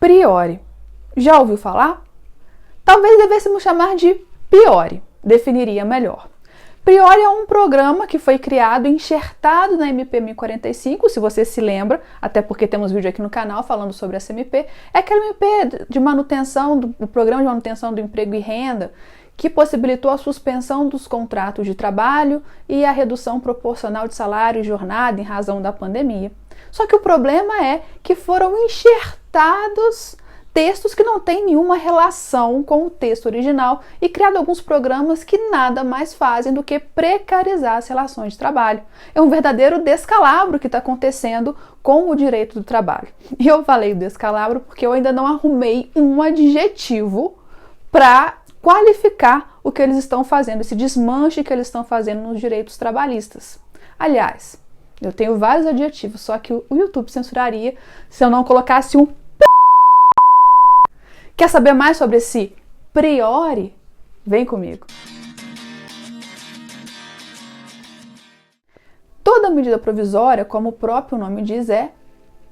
Priori. Já ouviu falar? Talvez devêssemos chamar de Piori, definiria melhor. Priori é um programa que foi criado e enxertado na MP 1045, se você se lembra, até porque temos vídeo aqui no canal falando sobre essa MP. É aquela MP de manutenção, do Programa de Manutenção do Emprego e Renda, que possibilitou a suspensão dos contratos de trabalho e a redução proporcional de salário e jornada em razão da pandemia. Só que o problema é que foram enxertados textos que não têm nenhuma relação com o texto original e criado alguns programas que nada mais fazem do que precarizar as relações de trabalho. É um verdadeiro descalabro que está acontecendo com o direito do trabalho. E eu falei descalabro porque eu ainda não arrumei um adjetivo para qualificar o que eles estão fazendo, esse desmanche que eles estão fazendo nos direitos trabalhistas. Aliás, eu tenho vários adjetivos, só que o YouTube censuraria se eu não colocasse um. Quer saber mais sobre esse priori? Vem comigo. Toda medida provisória, como o próprio nome diz, é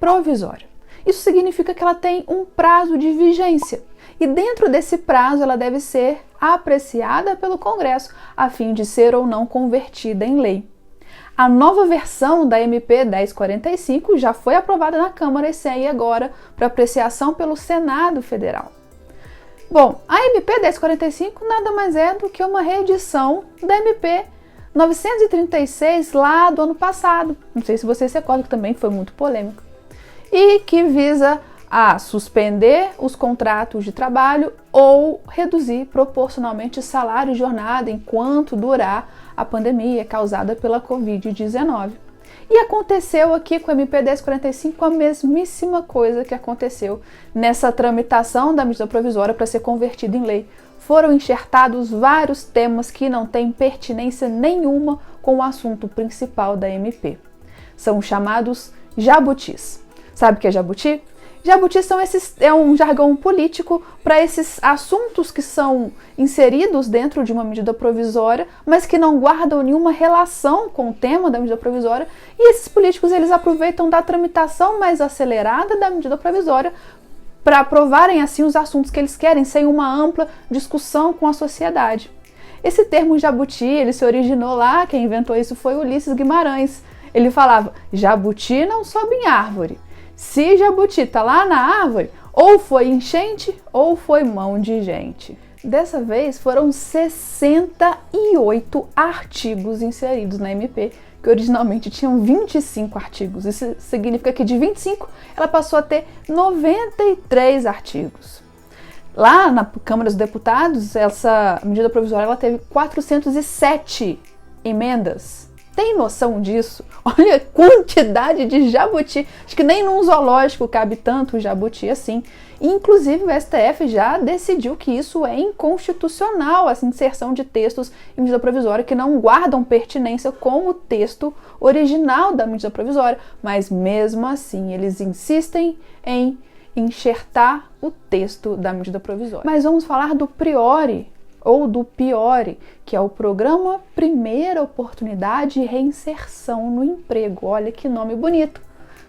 provisória. Isso significa que ela tem um prazo de vigência e dentro desse prazo ela deve ser apreciada pelo Congresso a fim de ser ou não convertida em lei. A nova versão da MP 1045 já foi aprovada na Câmara e segue agora para apreciação pelo Senado Federal. Bom, a MP 1045 nada mais é do que uma reedição da MP 936 lá do ano passado. Não sei se você se recorda, que também foi muito polêmico. E que visa a suspender os contratos de trabalho ou reduzir proporcionalmente salário e jornada enquanto durar a pandemia causada pela Covid-19. E aconteceu aqui com a MP 1045 a mesmíssima coisa que aconteceu nessa tramitação da medida provisória para ser convertida em lei. Foram enxertados vários temas que não têm pertinência nenhuma com o assunto principal da MP. São chamados jabutis. Sabe o que é jabuti? Jabuti é um jargão político para esses assuntos que são inseridos dentro de uma medida provisória, mas que não guardam nenhuma relação com o tema da medida provisória, e esses políticos eles aproveitam da tramitação mais acelerada da medida provisória para aprovarem assim os assuntos que eles querem, sem uma ampla discussão com a sociedade. Esse termo jabuti, ele se originou lá, quem inventou isso foi Ulisses Guimarães. Ele falava, jabuti não sobe em árvore. Se jabuti tá lá na árvore, ou foi enchente ou foi mão de gente. Dessa vez foram 68 artigos inseridos na MP, que originalmente tinham 25 artigos. Isso significa que de 25 ela passou a ter 93 artigos. Lá na Câmara dos Deputados, essa medida provisória ela teve 407 emendas. Tem noção disso? Olha a quantidade de jabuti. Acho que nem num zoológico cabe tanto jabuti assim. E, inclusive, o STF já decidiu que isso é inconstitucional, essa inserção de textos em medida provisória que não guardam pertinência com o texto original da medida provisória. Mas, mesmo assim, eles insistem em enxertar o texto da medida provisória. Mas vamos falar do priori, ou do PIORE, que é o Programa Primeira Oportunidade e Reinserção no Emprego. Olha que nome bonito,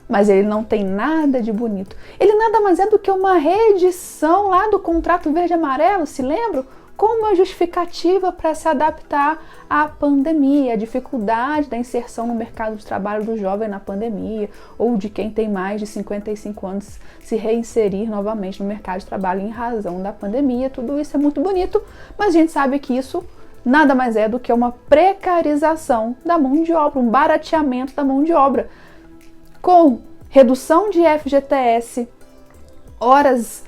mas ele não tem nada de bonito. Ele nada mais é do que uma reedição lá do Contrato Verde-Amarelo, se lembram? Com uma justificativa para se adaptar à pandemia, a dificuldade da inserção no mercado de trabalho do jovem na pandemia, ou de quem tem mais de 55 anos se reinserir novamente no mercado de trabalho em razão da pandemia. Tudo isso é muito bonito, mas a gente sabe que isso nada mais é do que uma precarização da mão de obra, um barateamento da mão de obra, com redução de FGTS, horas,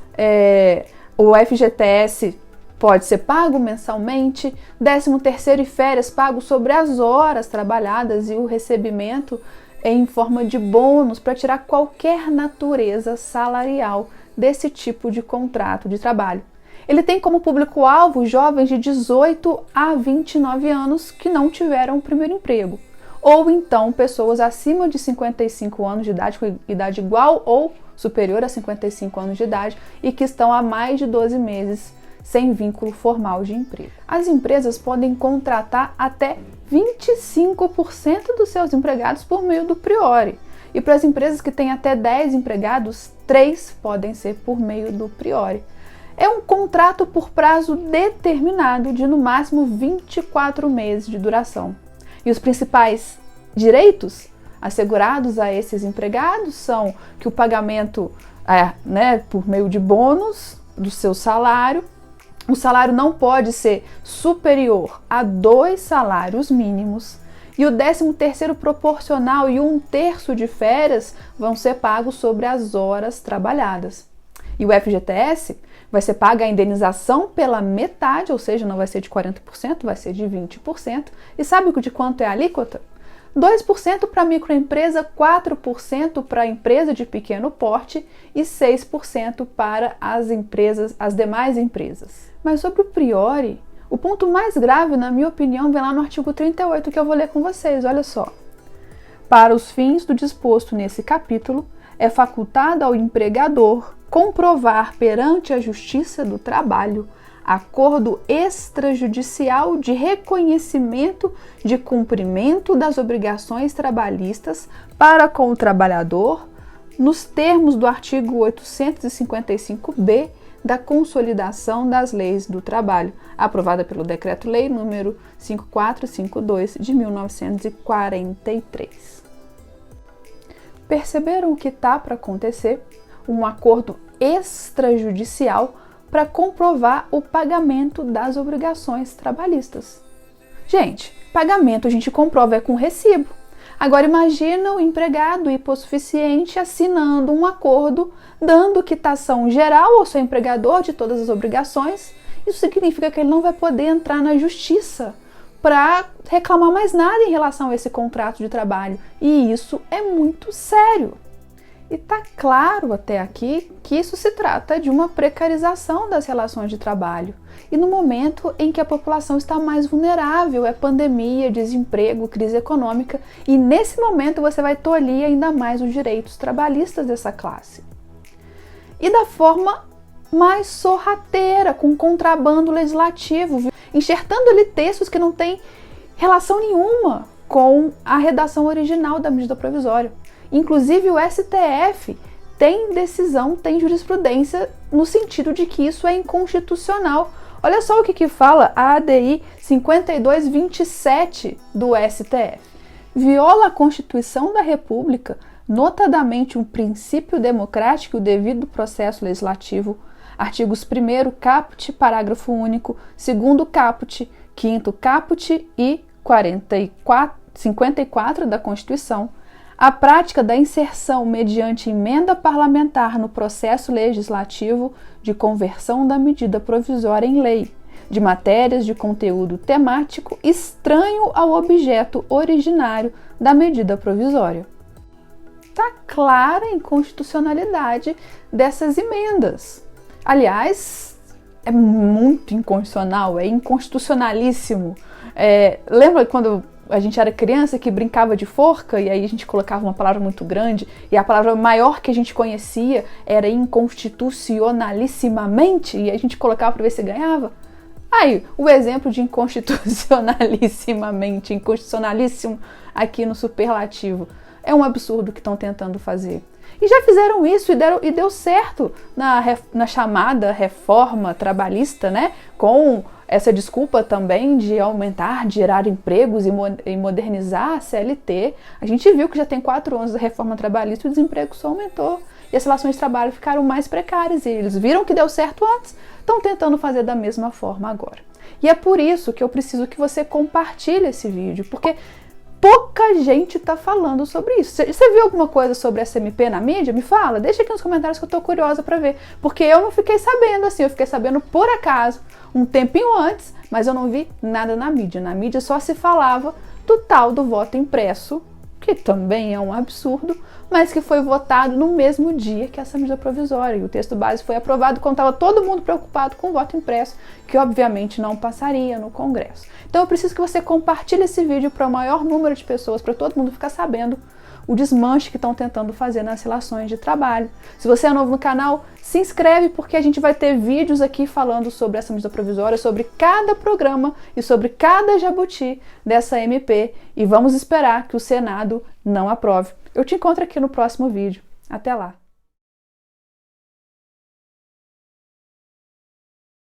o FGTS pode ser pago mensalmente, 13º e férias pago sobre as horas trabalhadas e o recebimento em forma de bônus para tirar qualquer natureza salarial desse tipo de contrato de trabalho. Ele tem como público-alvo jovens de 18 a 29 anos que não tiveram o primeiro emprego, ou então pessoas acima de 55 anos de idade, com idade igual ou superior a 55 anos de idade e que estão há mais de 12 meses sem vínculo formal de emprego. As empresas podem contratar até 25% dos seus empregados por meio do priori. E para as empresas que têm até 10 empregados, 3 podem ser por meio do priori. É um contrato por prazo determinado de no máximo 24 meses de duração. E os principais direitos assegurados a esses empregados são que o pagamento por meio de bônus do seu salário, o salário não pode ser superior a 2 salários mínimos, e o 13º proporcional e 1/3 de férias vão ser pagos sobre as horas trabalhadas. E o FGTS vai ser paga a indenização pela metade, ou seja, não vai ser de 40%, vai ser de 20%. E sabe de quanto é a alíquota? 2% para a microempresa, 4% para a empresa de pequeno porte e 6% para as demais empresas. Mas sobre o priori, o ponto mais grave, na minha opinião, vem lá no artigo 38, que eu vou ler com vocês, olha só. Para os fins do disposto nesse capítulo, é facultado ao empregador comprovar perante a Justiça do Trabalho acordo extrajudicial de reconhecimento de cumprimento das obrigações trabalhistas para com o trabalhador, nos termos do artigo 855-B da Consolidação das Leis do Trabalho, aprovada pelo Decreto-Lei número 5452 de 1943. Perceberam o que está para acontecer? Um acordo extrajudicial para comprovar o pagamento das obrigações trabalhistas. Gente, pagamento a gente comprova com recibo. Agora imagina o empregado hipossuficiente assinando um acordo dando quitação geral ao seu empregador de todas as obrigações. Isso significa que ele não vai poder entrar na justiça para reclamar mais nada em relação a esse contrato de trabalho. E isso é muito sério. E está claro até aqui que isso se trata de uma precarização das relações de trabalho. E no momento em que a população está mais vulnerável, é pandemia, desemprego, crise econômica, e nesse momento você vai tolir ainda mais os direitos trabalhistas dessa classe. E da forma mais sorrateira, com contrabando legislativo, enxertando ali textos que não têm relação nenhuma com a redação original da medida provisória. Inclusive o STF tem decisão, tem jurisprudência no sentido de que isso é inconstitucional. Olha só o que fala a ADI 5227 do STF. Viola a Constituição da República, notadamente um princípio democrático e o devido processo legislativo, artigos 1º caput, parágrafo único, 2º caput, 5º caput e 54 da Constituição, a prática da inserção mediante emenda parlamentar no processo legislativo de conversão da medida provisória em lei, de matérias de conteúdo temático estranho ao objeto originário da medida provisória. Está clara a inconstitucionalidade dessas emendas. Aliás, é muito inconstitucional, é inconstitucionalíssimo. Lembra quando a gente era criança que brincava de forca e aí a gente colocava uma palavra muito grande e a palavra maior que a gente conhecia era inconstitucionalissimamente e a gente colocava para ver se ganhava? Aí, o exemplo de inconstitucionalissimamente, inconstitucionalíssimo aqui no superlativo. É um absurdo que estão tentando fazer. E já fizeram isso e deu certo na chamada reforma trabalhista, né? Com essa desculpa também de aumentar, de gerar empregos e modernizar a CLT. A gente viu que já tem 4 anos da reforma trabalhista e o desemprego só aumentou. E as relações de trabalho ficaram mais precárias. E eles viram que deu certo antes, estão tentando fazer da mesma forma agora. E é por isso que eu preciso que você compartilhe esse vídeo, porque pouca gente está falando sobre isso. Você viu alguma coisa sobre essa MP na mídia? Me fala, deixa aqui nos comentários que eu estou curiosa para ver. Porque eu não fiquei sabendo assim, eu fiquei sabendo por acaso, um tempinho antes, mas eu não vi nada na mídia. Na mídia só se falava do tal do voto impresso, que também é um absurdo, mas que foi votado no mesmo dia que essa medida provisória. E o texto base foi aprovado quando estava todo mundo preocupado com o voto impresso, que obviamente não passaria no Congresso. Então eu preciso que você compartilhe esse vídeo para o maior número de pessoas, para todo mundo ficar sabendo o desmanche que estão tentando fazer nas relações de trabalho. Se você é novo no canal, se inscreve porque a gente vai ter vídeos aqui falando sobre essa medida provisória, sobre cada programa e sobre cada jabuti dessa MP e vamos esperar que o Senado não aprove Eu te encontro aqui no próximo vídeo. Até lá!